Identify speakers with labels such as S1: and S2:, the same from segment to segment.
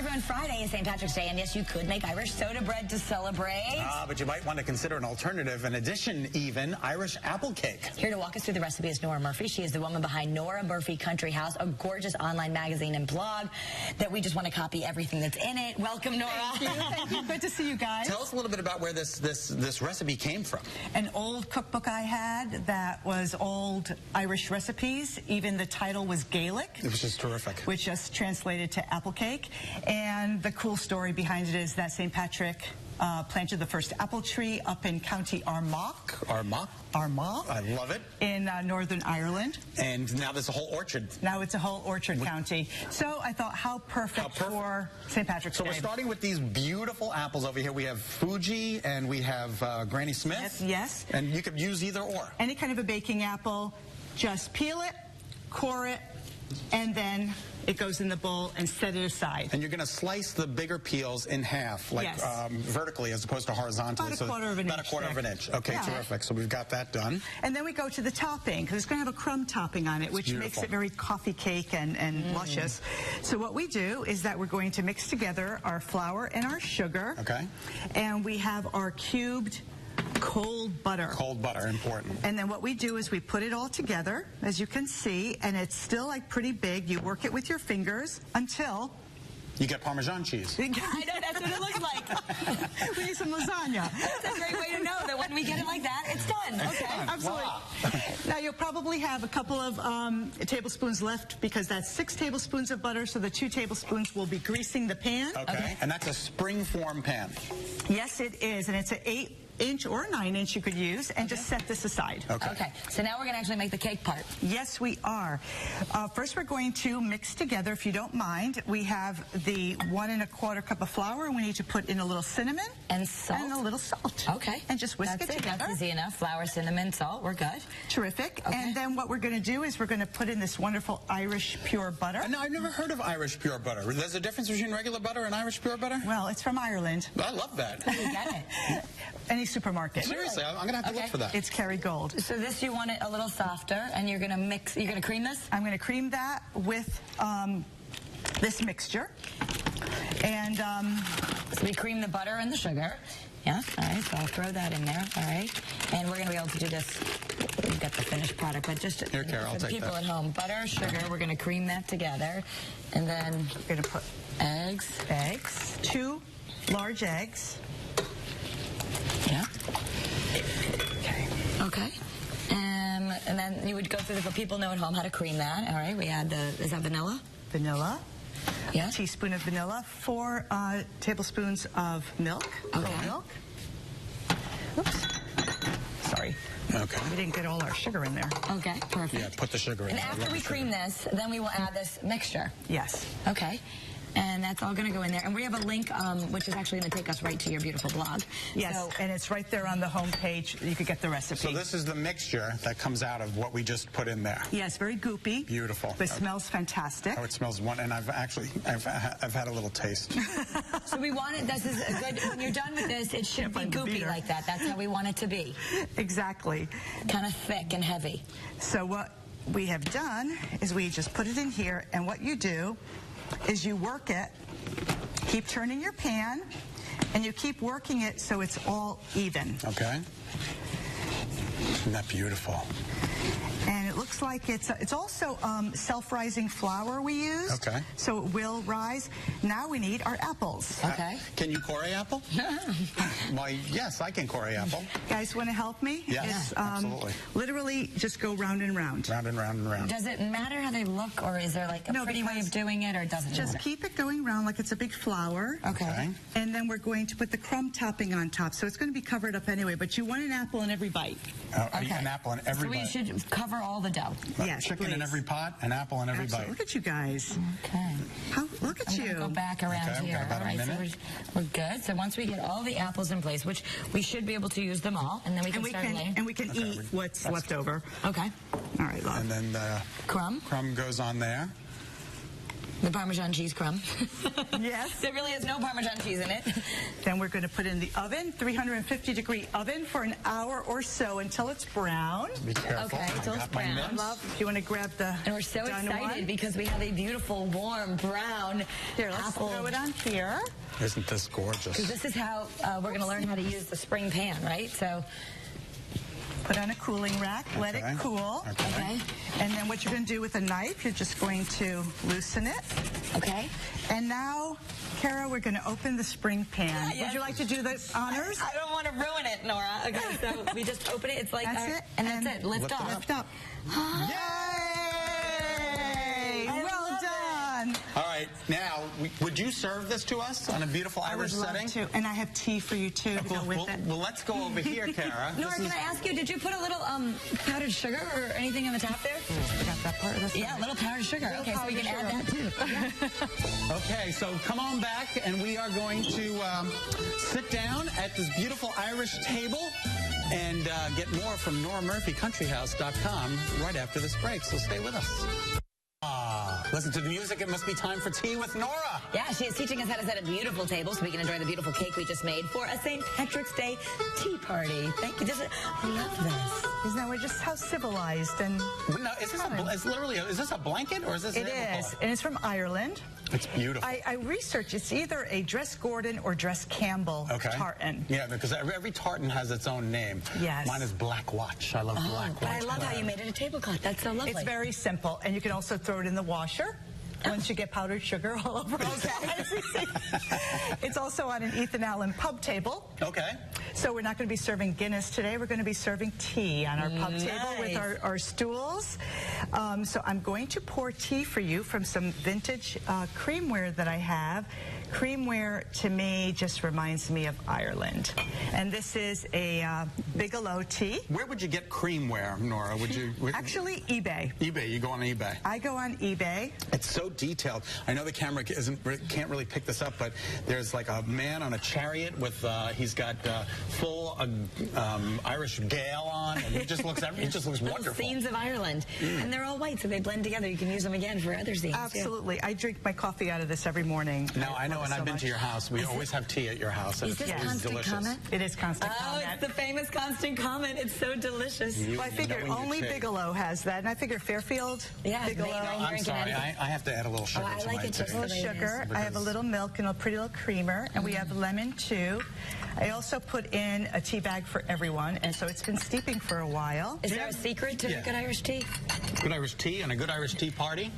S1: everyone. Friday is St. Patrick's Day, and yes, you could make Irish soda bread to celebrate.
S2: But you might want to consider an alternative, an addition even, Irish apple cake.
S1: Here to walk us through the recipe is Nora Murphy. She is the woman behind Nora Murphy Country House, a gorgeous online magazine and blog that we just want to copy everything that's in it. Welcome, Nora.
S3: Thank you. Good to see you guys.
S2: Tell us a little bit about where this recipe came from.
S3: An old cookbook I had that was old Irish recipes. Even the title was Gaelic.
S2: It was just terrific.
S3: Which just translated to apple cake. And the cool story behind it is that St. Patrick planted the first apple tree up in County Armagh.
S2: Armagh?
S3: Armagh.
S2: I love it.
S3: In Northern Ireland.
S2: And now there's a whole orchard.
S3: Now it's a whole orchard county. So I thought, how perfect for St. Patrick's Day.
S2: So we're starting with these beautiful apples over here. We have Fuji and we have Granny Smith.
S3: Yes.
S2: And you could use either or.
S3: Any kind of a baking apple. Just peel it, core it, and then it goes in the bowl and set it aside.
S2: And you're going to slice the bigger peels in half, like vertically as opposed to horizontally.
S3: About a quarter of an inch.
S2: About a quarter of an inch. Okay, terrific. So we've got that done.
S3: And then we go to the topping, because it's going to have a crumb topping on it, which makes it very coffee cake and luscious. So what we do is that we're going to mix together our flour and our sugar.
S2: Okay.
S3: And we have our cubed cold butter.
S2: Cold butter, important.
S3: And then what we do is we put it all together, as you can see, and it's still like pretty big. You work it with your fingers until
S2: you get Parmesan cheese.
S1: I know, that's what it looks like.
S3: We need some lasagna.
S1: That's a great way to know that when we get it like that, it's done.
S3: Okay, absolutely. Wow. Now you'll probably have a couple of tablespoons left because that's 6 tablespoons of butter, so the 2 tablespoons will be greasing the pan.
S2: Okay. And that's a spring-form pan.
S3: Yes, it is, and it's an 8-inch or a 9-inch you could use, and just set this aside.
S1: Okay. So now we're going to actually make the cake part.
S3: Yes, we are. First, we're going to mix together, if you don't mind. We have the 1 1/4 cup of flour, and we need to put in a little cinnamon
S1: and salt.
S3: And a little salt.
S1: Okay.
S3: And just whisk it together.
S1: That's easy enough. Flour, cinnamon, salt. We're good.
S3: Terrific. Okay. And then what we're going to do is we're going to put in this wonderful Irish pure butter.
S2: No, I've never heard of Irish pure butter. There's a difference between regular butter and Irish pure butter?
S3: Well, it's from Ireland.
S2: I love that.
S1: You got it.
S3: Any supermarket.
S2: Seriously, I'm going to have to look for that.
S3: It's Kerry Gold.
S1: So this, you want it a little softer, and you're going to mix, you're going to cream this?
S3: I'm going to cream that with this mixture. And
S1: so we cream the butter and the sugar. Yeah, all right, so I'll throw that in there, all right. And we're going to be able to do this. We've got the finished product, but just
S2: here, Carol,
S1: for the people at home. Butter, sugar, we're going to cream that together. And then
S3: we're going to put
S1: eggs.
S3: 2 large eggs.
S1: Yeah. Okay. And then you would go through the, people know at home how to cream that. All right, we add is that vanilla?
S3: Vanilla.
S1: Yeah.
S3: A teaspoon of vanilla. 4 tablespoons of milk.
S1: Okay.
S3: Milk. Oops. Sorry.
S2: Okay.
S3: We didn't get all our sugar in there.
S1: Okay, perfect.
S2: Yeah, put the sugar in.
S1: And after we cream this, then we will add this mixture.
S3: Yes.
S1: Okay. And that's all going to go in there. And we have a link, which is actually going to take us right to your beautiful blog.
S3: Yes, so, and it's right there on the home page. You could get the recipe.
S2: So this is the mixture that comes out of what we just put in there.
S3: Yes, very goopy.
S2: Beautiful.
S3: But it smells fantastic.
S2: Oh, it smells and I've had a little taste.
S1: So we want it, this is a good, when you're done with this, it should be goopy like that. That's how we want it to be.
S3: Exactly.
S1: Kind of thick and heavy.
S3: So what we have done is we just put it in here, and what you do is you work it, keep turning your pan, and you keep working it so it's all even.
S2: Okay. Isn't that beautiful?
S3: And it looks like it's also self-rising flour we use.
S2: Okay.
S3: So it will rise. Now we need our apples.
S1: Okay.
S2: Can you core apple? Why, yes, I can core apple.
S3: Guys, want to help me?
S2: Yes, absolutely.
S3: Literally, just go round and round.
S2: Round and round and round.
S1: Does it matter how they look, or is there like a pretty way of doing it, or doesn't it
S3: just
S1: matter?
S3: keep it going round like it's a big flower.
S1: Okay.
S3: And then we're going to put the crumb topping on top. So it's going to be covered up anyway, but you want an apple in every bite.
S2: Okay. An apple in every bite.
S1: So we should cover all the dough.
S3: Yes,
S2: chicken in every pot, an apple in every bite.
S3: Look at you guys.
S1: Okay.
S3: Look at you.
S1: Go back around here.
S2: About
S1: all right,
S2: a minute.
S1: so we're good. So once we get all the apples in place, which we should be able to use them all, and then we can start laying.
S3: And we can eat what's left over.
S1: Okay.
S3: All right, love.
S2: And then the
S1: crumb
S2: goes on there.
S1: The Parmesan cheese crumb.
S3: Yes.
S1: There really is no Parmesan cheese in it.
S3: Then we're going to put in the oven, 350-degree oven for an hour or so until it's brown.
S2: Be careful.
S1: Okay, until it's brown.
S3: If you want to grab the
S1: And we're so excited because we have a beautiful, warm, brown
S3: Here, let's
S1: apple.
S3: throw it on here.
S2: Isn't this gorgeous?
S1: Because this is how we're going to learn how to use the spring pan, right? So,
S3: Put on a cooling rack, let it cool.
S1: okay.
S3: And then what you're going to do with a knife, you're just going to loosen it.
S1: Okay.
S3: And now, Kara, we're going to open the spring pan.
S1: Yes.
S3: Would you like to do the honors?
S1: I don't want to ruin it, Nora. Okay, so we just open it. It's like
S3: That's it.
S1: And that's it. Lift off.
S3: Lift up. Yay! Well done.
S2: All right, now, would you serve this to us on a beautiful Irish setting?
S3: To. And I have tea for you, too, to go with it.
S2: Well, let's go over here, Kara.
S1: Nora, can I ask you, did you put a little powdered sugar or anything on the top there?
S3: Forgot that part of this.
S1: Yeah, a little powdered sugar. Okay, so we can add that too.
S2: Okay, so come on back, and we are going to sit down at this beautiful Irish table and get more from NoraMurphyCountryHouse.com right after this break, so stay with us. Listen to the music. It must be time for tea with Nora.
S1: Yeah, she is teaching us how to set a beautiful table so we can enjoy the beautiful cake we just made for a St. Patrick's Day tea party. Thank you. I love this.
S3: Isn't that we're just how civilized and
S2: No, is this is this a blanket or is this
S3: it is, and it's from Ireland.
S2: It's beautiful.
S3: I researched it's either a Dress Gordon or Dress Campbell tartan.
S2: Yeah, because every tartan has its own name.
S3: Yes.
S2: Mine is Black Watch. I love Black Watch.
S1: But I love how you made it a tablecloth. That's so lovely.
S3: It's very simple, and you can also throw it in the washer once you get powdered sugar all over it.
S1: Okay.
S3: It's also on an Ethan Allen pub table.
S2: Okay.
S3: So we're not going to be serving Guinness today. We're going to be serving tea on our pub table with our stools. So I'm going to pour tea for you from some vintage creamware that I have. Creamware, to me, just reminds me of Ireland. And this is a Bigelow tea.
S2: Where would you get creamware, Nora?
S3: Actually, eBay.
S2: eBay. You go on eBay.
S3: I go on eBay.
S2: It's so detailed. I know the camera can't really pick this up, but there's like a man on a chariot with he's got full Irish Gael on, and he just looks wonderful.
S1: Scenes of Ireland, and they're all white, so they blend together. You can use them again for other scenes.
S3: Absolutely. I drink my coffee out of this every morning.
S2: No, I know, and I've been to your house. We always have tea at your house, and
S1: Is this
S2: it's
S1: Constant
S2: delicious.
S1: Comment?
S3: It is Constant Comment.
S1: It's the famous Constant Comment. It's so delicious.
S3: Well, I figure only Bigelow has that, and I figure Fairfield, Bigelow.
S2: I'm sorry, I have to add a little sugar to
S1: like
S2: my
S1: it just
S2: tea.
S3: A little sugar. I have a little milk and a pretty little creamer, and we have lemon too. I also put in a tea bag for everyone, and so it's been steeping for a while.
S1: Is there a secret to good Irish tea?
S2: Good Irish tea and a good Irish tea party?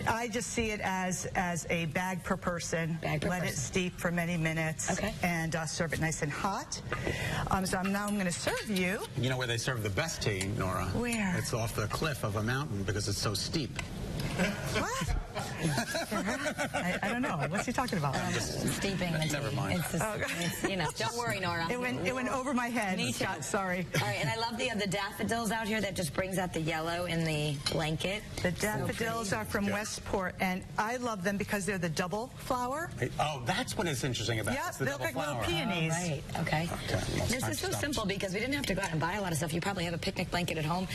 S3: I just see it as a bag per person. Let it steep for many minutes, and serve it nice and hot. So now I'm going to serve you.
S2: You know where they serve the best tea, Nora?
S3: Where?
S2: It's off the cliff of a mountain because it's so steep.
S3: What? I don't know. What's he talking about?
S1: Steeping the tea.
S2: Never mind.
S1: It's just, don't worry, Nora.
S3: It went over my head.
S1: Me too.
S3: Sorry.
S1: All right, and I love the daffodils out here that just brings out the yellow in the blanket.
S3: The daffodils are from Westport, and I love them because they're the double flower.
S2: Oh, that's what is interesting about
S3: Yeah,
S2: it. The
S3: they look
S2: double
S3: like little
S2: flower.
S3: peonies.
S1: Right, okay. This is so simple because we didn't have to go out and buy a lot of stuff. You probably have a picnic blanket at home.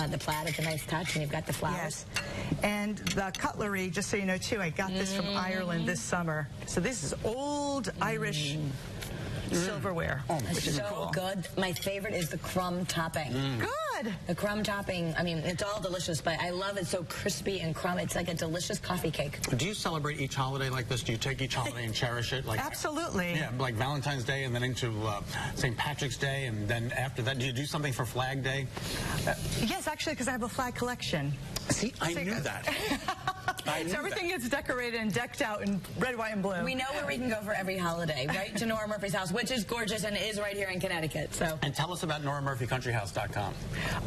S1: The plaid is a nice touch, and you've got the flowers.
S3: Yes. And the cutlery, just so you know, too, I got this from Ireland this summer. So this is old Irish silverware, which is
S1: so
S3: cool.
S1: good. My favorite is the crumb topping.
S3: Good.
S1: The crumb topping, I mean, it's all delicious, but I love it so crispy and crumb. It's like a delicious coffee cake.
S2: Do you celebrate each holiday like this? Do you take each holiday and cherish it? Like
S3: Absolutely.
S2: Yeah, like Valentine's Day and then into St. Patrick's Day, and then after that, do you do something for Flag Day?
S3: Yes, actually, because I have a flag collection.
S2: See, I knew that.
S3: So everything gets decorated and decked out in red, white, and blue.
S1: We know where we can go for every holiday, right? To Nora Murphy's house, which is gorgeous and is right here in Connecticut. So.
S2: And tell us about NoraMurphyCountryHouse.com.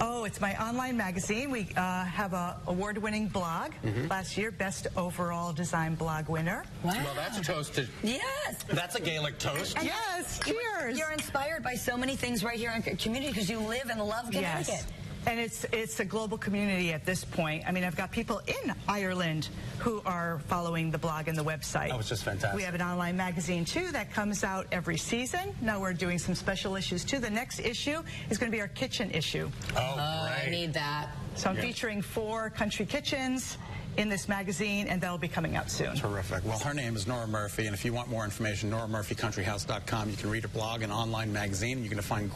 S3: Oh, it's my online magazine. We have a award-winning blog. Last year, best overall design blog winner.
S1: Wow.
S2: Well, that's a toast to...
S1: Yes.
S2: That's a Gaelic toast.
S3: And yes, cheers.
S1: You're inspired by so many things right here in the community because you live and love Connecticut.
S3: Yes. And it's a global community at this point. I mean, I've got people in Ireland who are following the blog and the website.
S2: Oh, it's just fantastic.
S3: We have an online magazine, too, that comes out every season. Now we're doing some special issues, too. The next issue is going to be our kitchen issue.
S2: Oh, great.
S1: I need that.
S3: So I'm featuring 4 country kitchens in this magazine, and that'll be coming out soon.
S2: Terrific. Well, her name is Nora Murphy, and if you want more information, NoraMurphyCountryHouse.com. You can read her blog and online magazine. You're going to find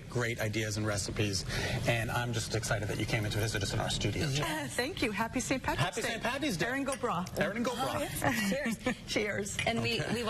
S2: great ideas and recipes, and I'm just excited that you came in to visit us in our studio.
S3: Thank you. Happy St. Patrick's Day.
S2: Happy St. Patty's Day.
S3: Erin Go Bra.
S2: Erin Go Bra.
S1: Cheers.
S3: Cheers.
S1: And we